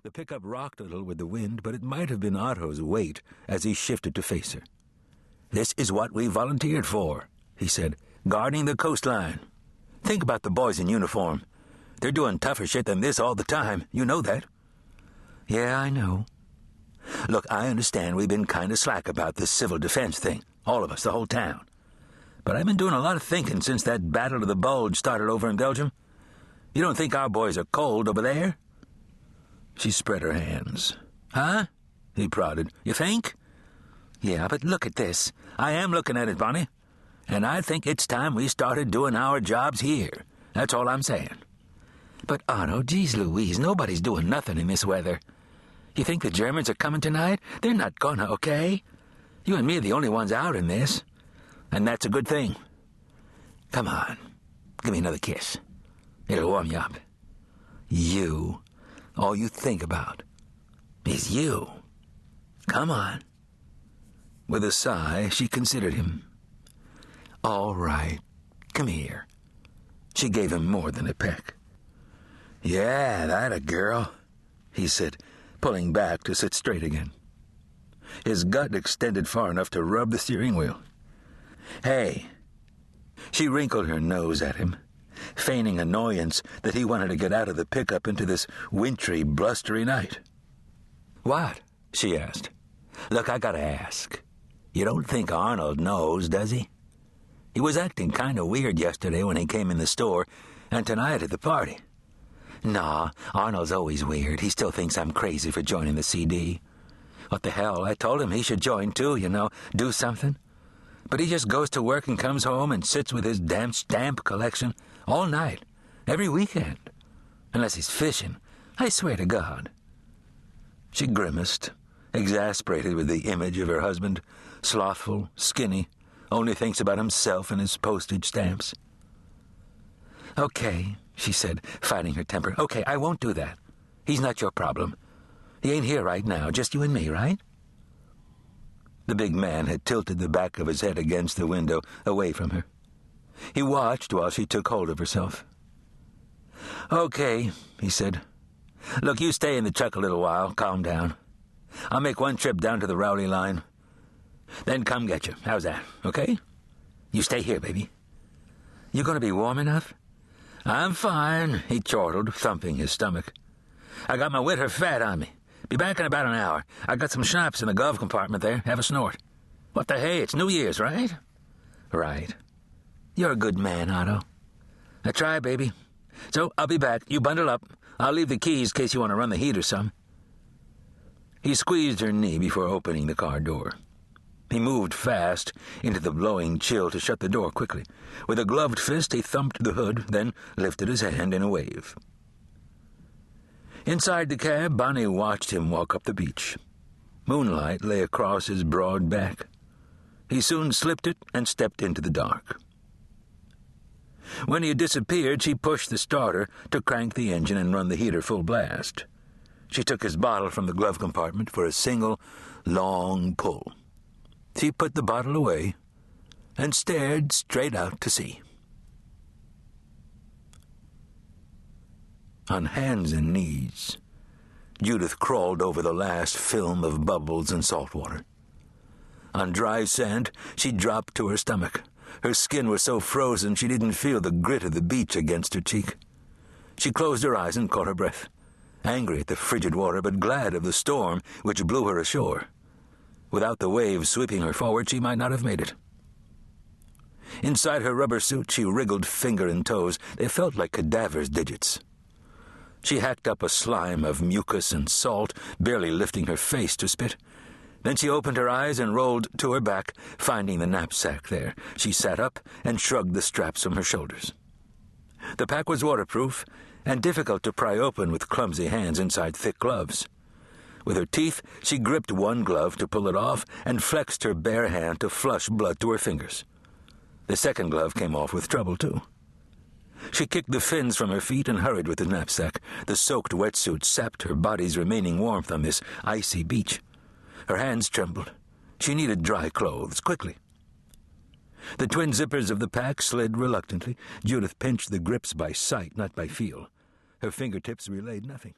The pickup rocked a little with the wind, but it might have been Otto's weight as he shifted to face her. "This is what we volunteered for," he said, "guarding the coastline. Think about the boys in uniform. They're doing tougher shit than this all the time. You know that." "Yeah, I know. Look, I understand we've been kind of slack about this civil defense thing. All of us, the whole town. But I've been doing a lot of thinking since that Battle of the Bulge started over in Belgium. You don't think our boys are cold over there?" She spread her hands. "Huh?" he prodded. "You think?" "Yeah, but look at this. I am looking at it, Bonnie. And I think it's time we started doing our jobs here. That's all I'm saying." "But, Otto, geez Louise, nobody's doing nothing in this weather. You think the Germans are coming tonight? They're not gonna, okay? You and me are the only ones out in this. And that's a good thing. Come on, give me another kiss. It'll warm you up. You. All you think about is you. Come on." With a sigh, she considered him. "All right, come here." She gave him more than a peck. "Yeah, that a girl," he said, pulling back to sit straight again. His gut extended far enough to rub the steering wheel. "Hey." She wrinkled her nose at him, feigning annoyance that he wanted to get out of the pickup into this wintry, blustery night. "What?" she asked. "Look, I gotta ask. You don't think Arnold knows, does he? He was acting kind of weird yesterday when he came in the store, and tonight at the party. Nah, Arnold's always weird. He still thinks I'm crazy for joining the CD. What the hell, I told him he should join too, do something. But he just goes to work and comes home and sits with his damn stamp collection all night, every weekend. Unless he's fishing, I swear to God." She grimaced, exasperated with the image of her husband, slothful, skinny, only thinks about himself and his postage stamps. "Okay," she said, fighting her temper. "Okay, I won't do that. He's not your problem. He ain't here right now, just you and me, right?" The big man had tilted the back of his head against the window, away from her. He watched while she took hold of herself. "Okay," he said. "Look, you stay in the truck a little while, calm down. I'll make one trip down to the Rowley line. Then come get you. How's that, okay? You stay here, baby." "You gonna be warm enough?" "I'm fine," he chortled, thumping his stomach. "I got my winter fat on me. Be back in about an hour. I got some schnapps in the glove compartment there. Have a snort." "What the hey, it's New Year's, right?" "Right. You're a good man, Otto." "I try, baby. So I'll be back. You bundle up. I'll leave the keys in case you want to run the heat or some." He squeezed her knee before opening the car door. He moved fast into the blowing chill to shut the door quickly. With a gloved fist, he thumped the hood, then lifted his hand in a wave. Inside the cab, Bonnie watched him walk up the beach. Moonlight lay across his broad back. He soon slipped it and stepped into the dark. When he had disappeared, she pushed the starter to crank the engine and run the heater full blast. She took his bottle from the glove compartment for a single, long pull. She put the bottle away and stared straight out to sea. On hands and knees, Judith crawled over the last film of bubbles and salt water. On dry sand, she dropped to her stomach. Her skin was so frozen she didn't feel the grit of the beach against her cheek. She closed her eyes and caught her breath, angry at the frigid water, but glad of the storm which blew her ashore. Without the waves sweeping her forward, she might not have made it. Inside her rubber suit, she wriggled finger and toes. They felt like cadavers' digits. She hacked up a slime of mucus and salt, barely lifting her face to spit. Then she opened her eyes and rolled to her back, finding the knapsack there. She sat up and shrugged the straps from her shoulders. The pack was waterproof and difficult to pry open with clumsy hands inside thick gloves. With her teeth, she gripped one glove to pull it off and flexed her bare hand to flush blood to her fingers. The second glove came off with trouble, too. She kicked the fins from her feet and hurried with the knapsack. The soaked wetsuit sapped her body's remaining warmth on this icy beach. Her hands trembled. She needed dry clothes, quickly. The twin zippers of the pack slid reluctantly. Judith pinched the grips by sight, not by feel. Her fingertips relayed nothing.